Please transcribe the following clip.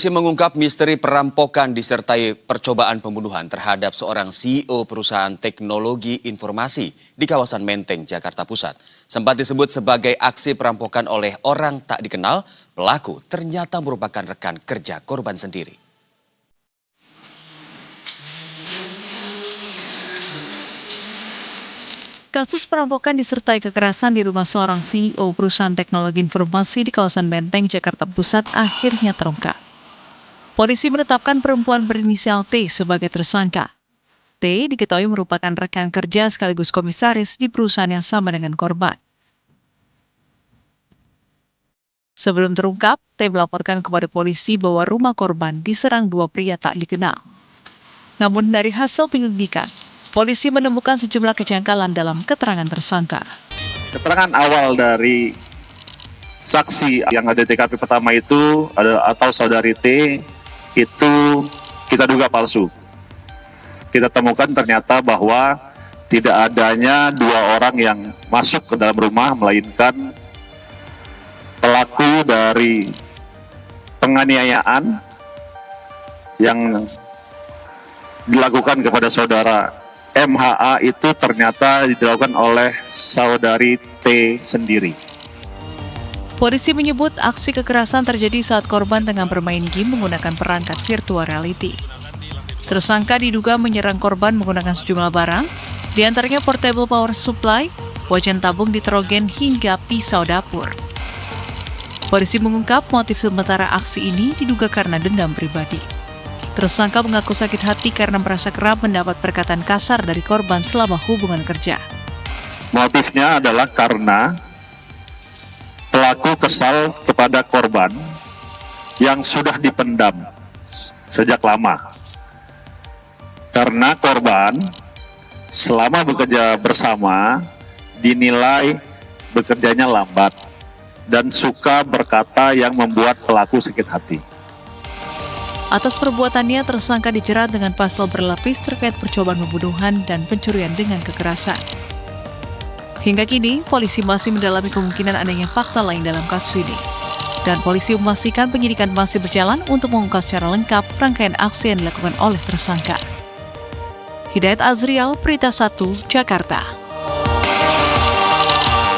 Polisi mengungkap misteri perampokan disertai percobaan pembunuhan terhadap seorang CEO perusahaan teknologi informasi di kawasan Menteng, Jakarta Pusat. Sempat disebut sebagai aksi perampokan oleh orang tak dikenal, pelaku ternyata merupakan rekan kerja korban sendiri. Kasus perampokan disertai kekerasan di rumah seorang CEO perusahaan teknologi informasi di kawasan Menteng, Jakarta Pusat akhirnya terungkap. Polisi menetapkan perempuan berinisial T sebagai tersangka. T diketahui merupakan rekan kerja sekaligus komisaris di perusahaan yang sama dengan korban. Sebelum terungkap, T melaporkan kepada polisi bahwa rumah korban diserang dua pria tak dikenal. Namun dari hasil penyelidikan, polisi menemukan sejumlah kejanggalan dalam keterangan tersangka. Keterangan awal dari saksi yang ada di TKP pertama itu atau saudari T itu kita duga palsu. Kita temukan ternyata bahwa tidak adanya dua orang yang masuk ke dalam rumah, melainkan pelaku dari penganiayaan yang dilakukan kepada saudara MHA itu ternyata dilakukan oleh saudari T sendiri. Polisi menyebut aksi kekerasan terjadi saat korban tengah bermain game menggunakan perangkat virtual reality. Tersangka diduga menyerang korban menggunakan sejumlah barang, diantaranya portable power supply, wajan tabung nitrogen hingga pisau dapur. Polisi mengungkap motif sementara aksi ini diduga karena dendam pribadi. Tersangka mengaku sakit hati karena merasa kerap mendapat perkataan kasar dari korban selama hubungan kerja. Motifnya adalah karena pelaku kesal kepada korban yang sudah dipendam sejak lama. Karena korban selama bekerja bersama dinilai bekerjanya lambat dan suka berkata yang membuat pelaku sakit hati. Atas perbuatannya, tersangka dijerat dengan pasal berlapis terkait percobaan pembunuhan dan pencurian dengan kekerasan. Hingga kini, polisi masih mendalami kemungkinan adanya fakta lain dalam kasus ini. Dan polisi memastikan penyidikan masih berjalan untuk mengungkap secara lengkap rangkaian aksi yang dilakukan oleh tersangka. Hidayat Azrial, Berita 1, Jakarta.